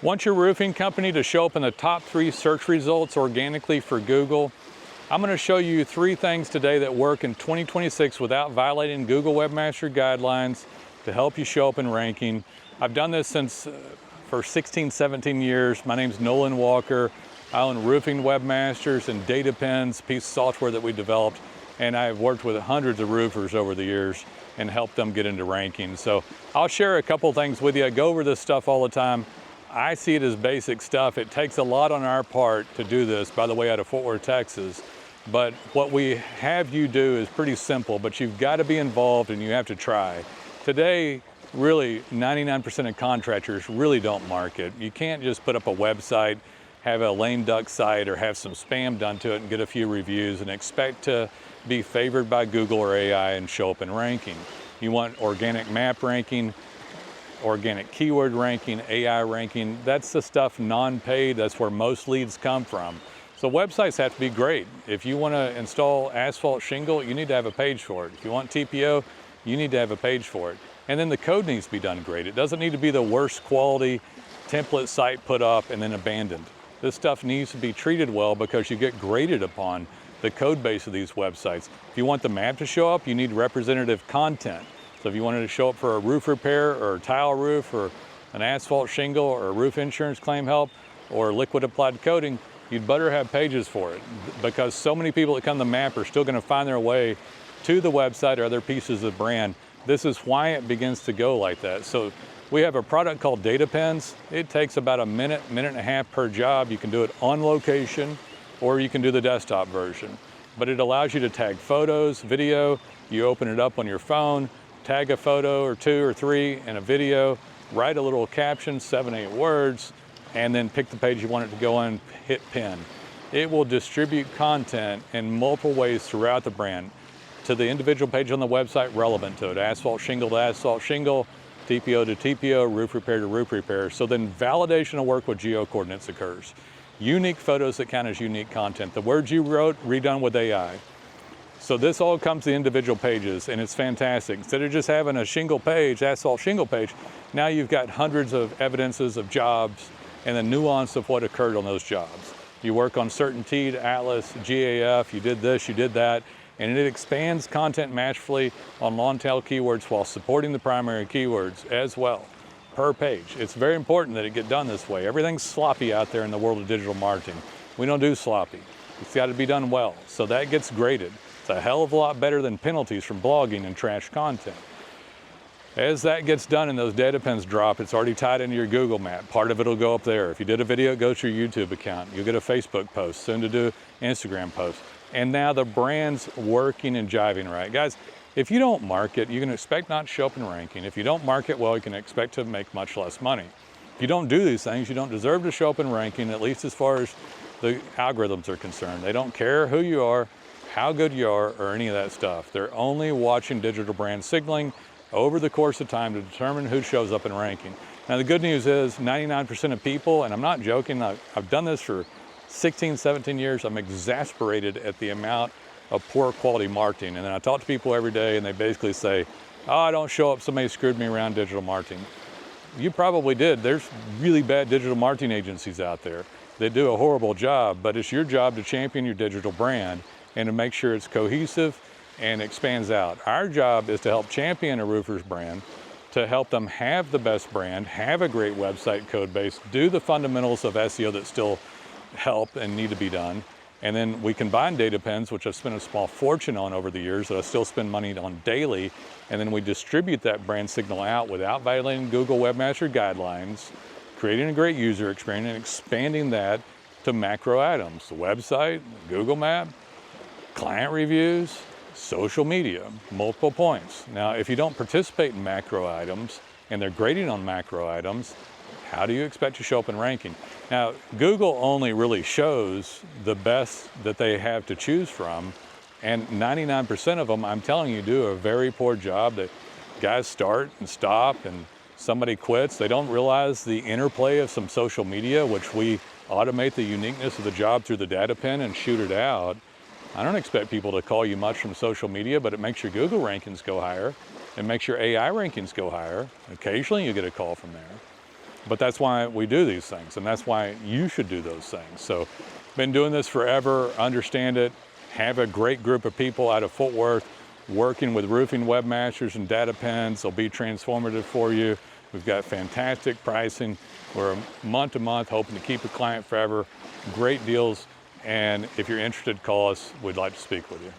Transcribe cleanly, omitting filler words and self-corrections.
Want your roofing company to show up in the top 3 search results organically for Google? I'm going to show you 3 things today that work in 2026 without violating Google Webmaster guidelines to help you show up in ranking. I've done this for 16, 17 years. My name's Nolan Walker. I own Roofing Webmasters and DataPens, piece of software that we developed, and I've worked with hundreds of roofers over the years and helped them get into ranking. So I'll share a couple things with you. I go over this stuff all the time. I see it as basic stuff. It takes a lot on our part to do this, by the way, out of Fort Worth, Texas. But what we have you do is pretty simple, but you've got to be involved and you have to try. Today, really 99% of contractors really don't market. You can't just put up a website, have a lame duck site, or have some spam done to it and get a few reviews and expect to be favored by Google or AI and show up in ranking. You want organic map ranking, organic keyword ranking, AI ranking. That's the stuff non-paid. That's where most leads come from. So websites have to be great. If you want to install asphalt shingle, you need to have a page for it. If you want TPO, you need to have a page for it. And then the code needs to be done great. It doesn't need to be the worst quality template site put up and then abandoned. This stuff needs to be treated well because you get graded upon the code base of these websites. If you want the map to show up, you need representative content. So if you wanted to show up for a roof repair or a tile roof or an asphalt shingle or a roof insurance claim help or liquid applied coating, you'd better have pages for it, because so many people that come to the map are still going to find their way to the website or other pieces of the brand. This is why it begins to go like that. So we have a product called DataPens. It takes about a minute, minute and a half per job. You can do it on location or you can do the desktop version. But it allows you to tag photos, video. You open it up on your phone, tag a photo or 2 or 3 and a video, write a little caption, 7, 8 words, and then pick the page you want it to go on, hit pin. It will distribute content in multiple ways throughout the brand to the individual page on the website relevant to it. Asphalt shingle to asphalt shingle, TPO to TPO, roof repair to roof repair. So then validation of work with geo coordinates occurs. Unique photos that count as unique content. The words you wrote, redone with AI. So this all comes to individual pages, and it's fantastic. Instead of just having a shingle page, asphalt shingle page, now you've got hundreds of evidences of jobs and the nuance of what occurred on those jobs. You work on CertainTeed, Atlas, GAF, you did this, you did that, and it expands content matchfully on long tail keywords while supporting the primary keywords as well, per page. It's very important that it get done this way. Everything's sloppy out there in the world of digital marketing. We don't do sloppy. It's got to be done well, so that gets graded. It's a hell of a lot better than penalties from blogging and trash content. As that gets done and those DataPens drop, it's already tied into your Google map. Part of it will go up there. If you did a video, it goes to your YouTube account. You'll get a Facebook post, soon to do Instagram post. And now the brand's working and jiving right. Guys, if you don't market, you can expect not to show up in ranking. If you don't market well, you can expect to make much less money. If you don't do these things, you don't deserve to show up in ranking, at least as far as the algorithms are concerned. They don't care who you are, how good you are, or any of that stuff. They're only watching digital brand signaling over the course of time to determine who shows up in ranking. Now the good news is 99% of people, and I'm not joking, I've done this for 16, 17 years, I'm exasperated at the amount of poor quality marketing. And then I talk to people every day and they basically say, oh, I don't show up, somebody screwed me around digital marketing. You probably did. There's really bad digital marketing agencies out there that do a horrible job, but it's your job to champion your digital brand and to make sure it's cohesive and expands out. Our job is to help champion a roofer's brand, to help them have the best brand, have a great website code base, do the fundamentals of SEO that still help and need to be done. And then we combine DataPens, which I've spent a small fortune on over the years that I still spend money on daily, and then we distribute that brand signal out without violating Google Webmaster guidelines, creating a great user experience and expanding that to macro items, the website, Google Map, client reviews, social media, multiple points. Now, if you don't participate in macro items and they're grading on macro items, how do you expect to show up in ranking? Now, Google only really shows the best that they have to choose from, and 99% of them, I'm telling you, do a very poor job. That guys start and stop and somebody quits. They don't realize the interplay of some social media, which we automate the uniqueness of the job through the data pen and shoot it out. I don't expect people to call you much from social media, but it makes your Google rankings go higher. It makes your AI rankings go higher. Occasionally you get a call from there. But that's why we do these things, and that's why you should do those things. So, been doing this forever, understand it, have a great group of people out of Fort Worth working with roofing webmasters and data pens. They'll be transformative for you. We've got fantastic pricing. We're month to month hoping to keep a client forever. Great deals, and if you're interested, call us. We'd like to speak with you.